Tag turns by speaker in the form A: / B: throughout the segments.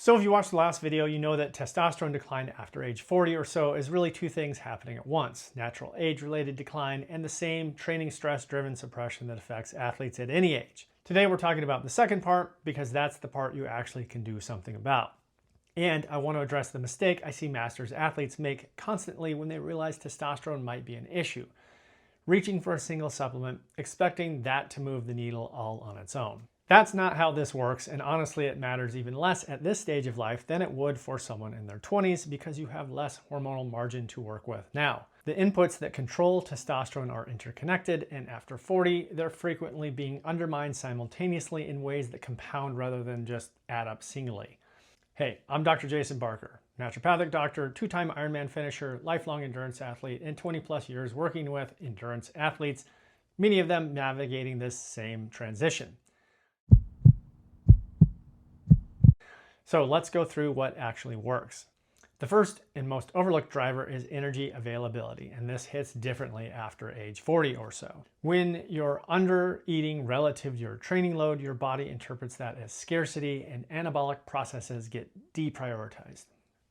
A: So if you watched the last video, you know that testosterone decline after age 40 or so is really two things happening at once: natural age-related decline and the same training stress-driven suppression that affects athletes at any age. Today we're talking about the second part because that's the part you actually can do something about. And I want to address the mistake I see masters athletes make constantly when they realize testosterone might be an issue: reaching for a single supplement, expecting that to move the needle all on its own. That's not how this works, and honestly it matters even less at this stage of life than it would for someone in their 20s because you have less hormonal margin to work with now. The inputs that control testosterone are interconnected, and after 40, they're frequently being undermined simultaneously in ways that compound rather than just add up singly. Hey, I'm Dr. Jason Barker, naturopathic doctor, two-time Ironman finisher, lifelong endurance athlete, and 20 plus years working with endurance athletes, many of them navigating this same transition. So let's go through what actually works. The first and most overlooked driver is energy availability, and this hits differently after age 40 or so. When you're under eating relative to your training load, your body interprets that as scarcity and anabolic processes get deprioritized.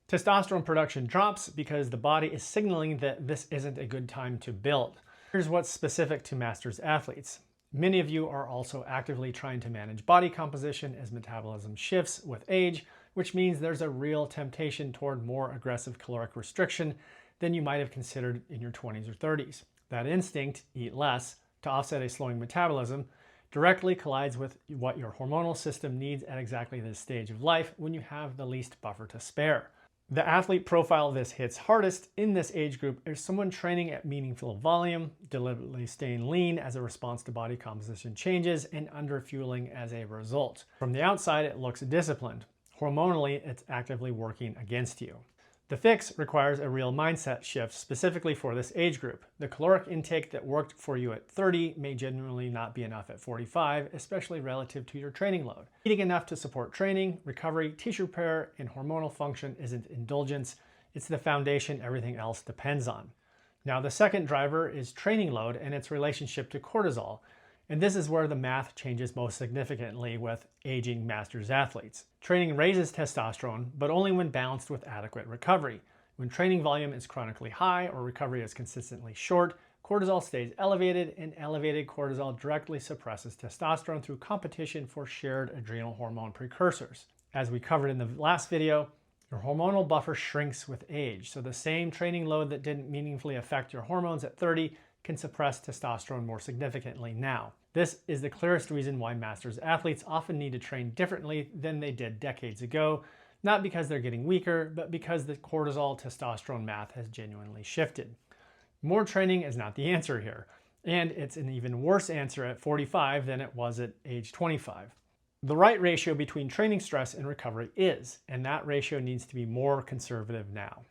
A: Testosterone production drops because the body is signaling that this isn't a good time to build. Here's what's specific to masters athletes. Many of you are also actively trying to manage body composition as metabolism shifts with age, which means there's a real temptation toward more aggressive caloric restriction than you might have considered in your 20s or 30s. That instinct, eat less, to offset a slowing metabolism, directly collides with what your hormonal system needs at exactly this stage of life when you have the least buffer to spare. The athlete profile this hits hardest in this age group is someone training at meaningful volume, deliberately staying lean as a response to body composition changes, and underfueling as a result. From the outside, it looks disciplined. Hormonally, it's actively working against you. The fix requires a real mindset shift specifically for this age group. The caloric intake that worked for you at 30 may genuinely not be enough at 45, especially relative to your training load. Eating enough to support training, recovery, tissue repair, and hormonal function isn't indulgence. It's the foundation everything else depends on. Now, the second driver is training load and its relationship to cortisol. And this is where the math changes most significantly with aging masters athletes. Training raises testosterone, but only when balanced with adequate recovery. When training volume is chronically high or recovery is consistently short, cortisol stays elevated, and elevated cortisol directly suppresses testosterone through competition for shared adrenal hormone precursors. As we covered in the last video, your hormonal buffer shrinks with age, so the same training load that didn't meaningfully affect your hormones at 30 can suppress testosterone more significantly now. This is the clearest reason why masters athletes often need to train differently than they did decades ago, not because they're getting weaker, but because the cortisol-testosterone math has genuinely shifted. More training is not the answer here, and it's an even worse answer at 45 than it was at age 25. The right ratio between training stress and recovery is, and that ratio needs to be more conservative now.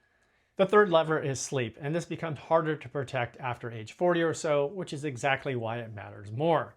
A: The third lever is sleep, and this becomes harder to protect after age 40 or so, which is exactly why it matters more.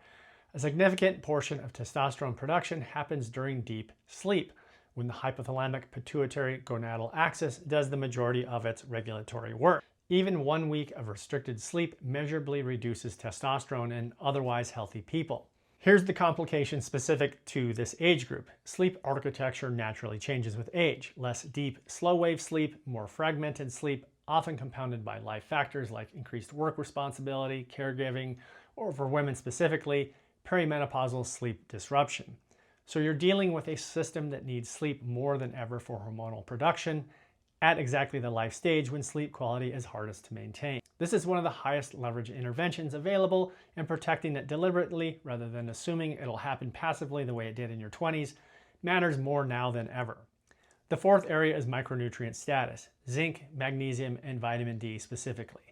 A: A significant portion of testosterone production happens during deep sleep, when the hypothalamic pituitary gonadal axis does the majority of its regulatory work. Even 1 week of restricted sleep measurably reduces testosterone in otherwise healthy people. Here's the complication specific to this age group. Sleep architecture naturally changes with age. Less deep, slow-wave sleep, more fragmented sleep, often compounded by life factors like increased work responsibility, caregiving, or for women specifically, perimenopausal sleep disruption. So you're dealing with a system that needs sleep more than ever for hormonal production at exactly the life stage when sleep quality is hardest to maintain. This is one of the highest leverage interventions available, and protecting it deliberately rather than assuming it'll happen passively the way it did in your 20s matters more now than ever. The fourth area is micronutrient status: zinc, magnesium, and vitamin D specifically.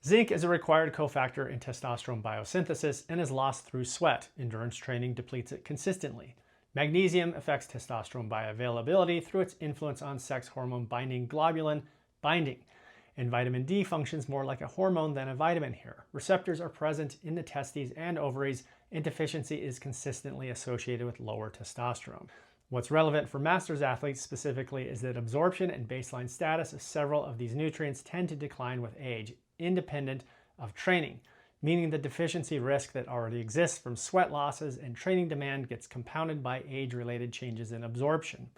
A: Zinc is a required cofactor in testosterone biosynthesis and is lost through sweat. Endurance training depletes it consistently. Magnesium affects testosterone bioavailability through its influence on sex hormone binding globulin binding. And vitamin D functions more like a hormone than a vitamin here. Receptors are present in the testes and ovaries, and deficiency is consistently associated with lower testosterone. What's relevant for masters athletes specifically is that absorption and baseline status of several of these nutrients tend to decline with age, independent of training, meaning the deficiency risk that already exists from sweat losses and training demand gets compounded by age-related changes in absorption.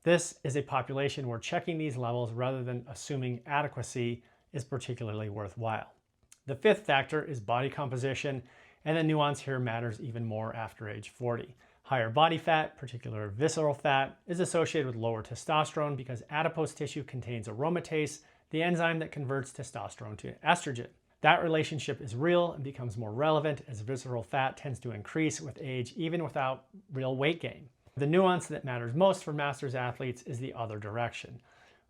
A: This is a population where checking these levels rather than assuming adequacy is particularly worthwhile. The fifth factor is body composition, and the nuance here matters even more after age 40. Higher body fat, particularly visceral fat, is associated with lower testosterone because adipose tissue contains aromatase, the enzyme that converts testosterone to estrogen. That relationship is real and becomes more relevant as visceral fat tends to increase with age even without real weight gain. The nuance that matters most for masters athletes is the other direction.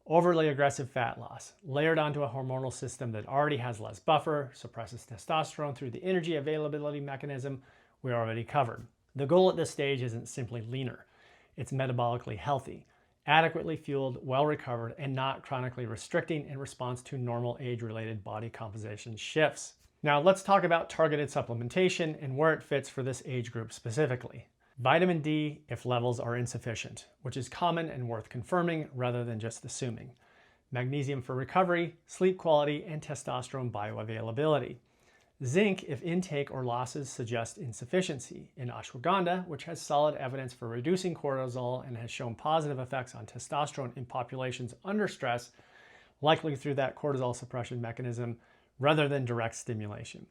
A: Overly aggressive fat loss, layered onto a hormonal system that already has less buffer, suppresses testosterone through the energy availability mechanism we already covered. The goal at this stage isn't simply leaner. It's metabolically healthy, adequately fueled, well recovered, and not chronically restricting in response to normal age-related body composition shifts. Now let's talk about targeted supplementation and where it fits for this age group specifically. Vitamin D if levels are insufficient, which is common and worth confirming rather than just assuming. Magnesium for recovery, sleep quality, and testosterone bioavailability. Zinc if intake or losses suggest insufficiency. In ashwagandha, which has solid evidence for reducing cortisol and has shown positive effects on testosterone in populations under stress, likely through that cortisol suppression mechanism rather than direct stimulation.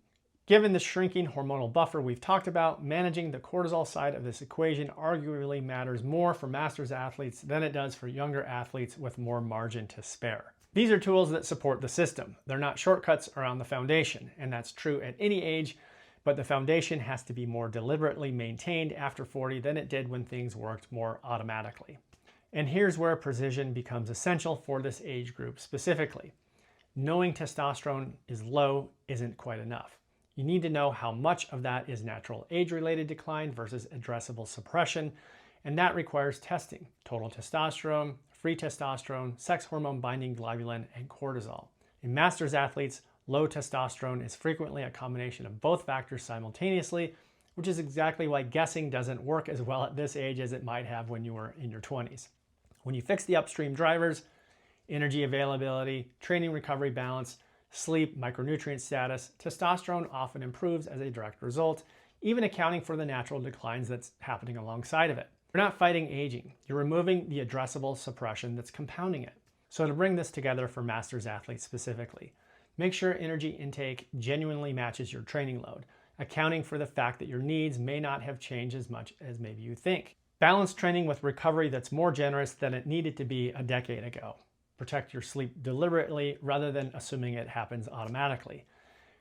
A: Given the shrinking hormonal buffer we've talked about, managing the cortisol side of this equation arguably matters more for masters athletes than it does for younger athletes with more margin to spare. These are tools that support the system. They're not shortcuts around the foundation, and that's true at any age, but the foundation has to be more deliberately maintained after 40 than it did when things worked more automatically. And here's where precision becomes essential for this age group specifically. Knowing testosterone is low isn't quite enough. You need to know how much of that is natural age-related decline versus addressable suppression, and that requires testing: total testosterone, free testosterone, sex hormone binding globulin, and cortisol. In masters athletes, low testosterone is frequently a combination of both factors simultaneously, which is exactly why guessing doesn't work as well at this age as it might have when you were in your 20s. When you fix the upstream drivers, energy availability, training recovery balance, sleep, micronutrient status, testosterone often improves as a direct result, even accounting for the natural declines that's happening alongside of it. You're not fighting aging. You're removing the addressable suppression that's compounding it. So to bring this together for masters athletes specifically, make sure energy intake genuinely matches your training load, accounting for the fact that your needs may not have changed as much as maybe you think. Balance training with recovery that's more generous than it needed to be a decade ago. Protect your sleep deliberately rather than assuming it happens automatically.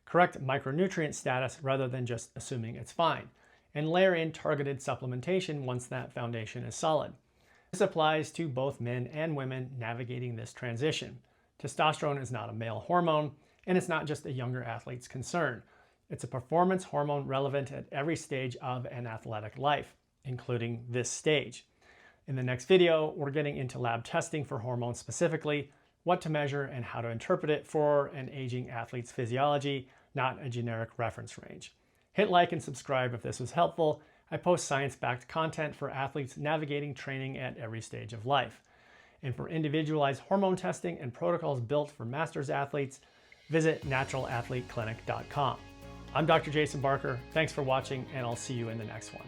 A: Correct micronutrient status rather than just assuming it's fine. And layer in targeted supplementation once that foundation is solid. This applies to both men and women navigating this transition. Testosterone is not a male hormone, and it's not just a younger athlete's concern. It's a performance hormone relevant at every stage of an athletic life, including this stage. In the next video, we're getting into lab testing for hormones specifically, what to measure and how to interpret it for an aging athlete's physiology, not a generic reference range. Hit like and subscribe if this was helpful. I post science-backed content for athletes navigating training at every stage of life. And for individualized hormone testing and protocols built for masters athletes, visit naturalathleteclinic.com. I'm Dr. Jason Barker. Thanks for watching, and I'll see you in the next one.